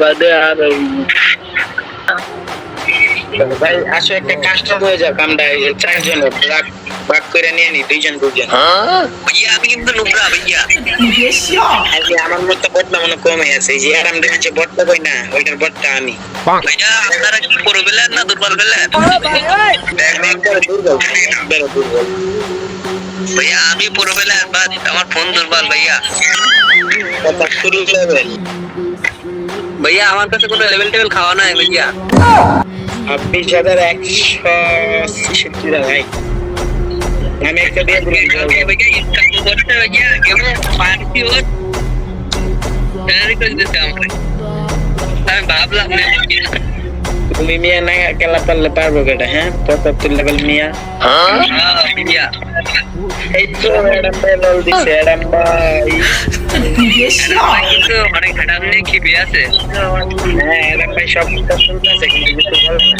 বাদে আর ভাই আসো একটা কাস্টম হয়ে যাক, আমরা চারজন ভাগ করে নিয়ে নি, দুইজন দুইজন। ভাইয়া আমি কিন্তু নুবরা ভাইয়া। আজকে আমার মতো বটটা মনে কমে আছে, এই যে আরাম দিচ্ছে বটটা কই না, ওইটার বটটা আমি। ভাইয়া আপনারা কি পুরো বেলেন না দুর্বল বেলেন? একবারে দুর্বল, একবারে দুর্বল। ভাইয়া আমি পুরো বেলেন, বাট আমার ফোন দুর্বল ভাইয়া। কথা শুরু লেভেল ভাইয়া আমার কাছে কোনো লেভেল টেবিল খাওয়া নাই ভাইয়া। 20,166 টাকা ভাই, আমি একটা দিয়ে দিলাম। ভাইয়া ইনকাম করতে ভাইয়া কেমন পার্টি ওর তৈরি করে দিতে আমাকে। আমি ভাবলাম না তুমি মিয়া না খেলা পারলে পারবো কেটা? হ্যাঁ 75 লেভেল মিয়া। ভাইয়া এই তো ম্যাডাম ভাই লল দিছে, ম্যাডাম ভাই। কিন্তু অনেক ঘাটাল নিয়ে খিপে আছে। হ্যাঁ ম্যাডাম ভাই সব কিছু শুনতে আছে, কিন্তু কিছু বলে না।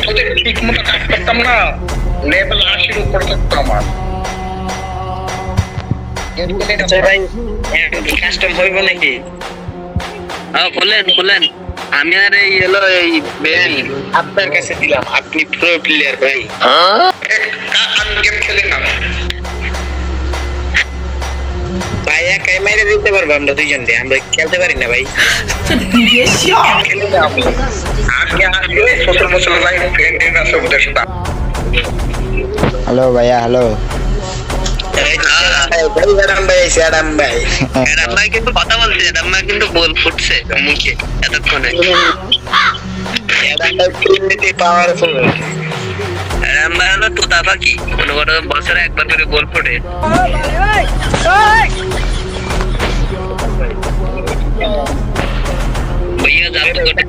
ওদের ঠিক মতো কাজ করতাম না, লেভেল 80 উপর থাকতো আমার। আচ্ছা ভাই, কাস্টম হইব নাকি? খুলেন আমি আর এই এলো এই বেবি আপনার কাছে দিলাম, আপনি প্রো প্লেয়ার ভাই। গেম খেলে না ভাই একাই মেরে দিতে পারবো আমরা দুইজন দিয়ে, আমরা খেলতে পারি না ভাই। খেলে না আমি। আগে আগে ছোট ছোট ভাই ফ্রেন্ড আছে ওদের সাথে। হ্যালো ভাইয়া, হ্যালো। ম্যাডাম ভাই এসে, ম্যাডাম ভাই। ম্যাডাম ভাই কিন্তু কথা বলছে, ম্যাডাম ভাই কিন্তু বল ফুটছে মুখে এতক্ষণে। ম্যাডাম ভাই প্রিমিটি পাওয়ারফুল। ম্যাডাম ভাই হলো তোতা পাখি, কোনো কোনো বছরে একবার করে বল ফুটে। ভাইয়া জাদু করে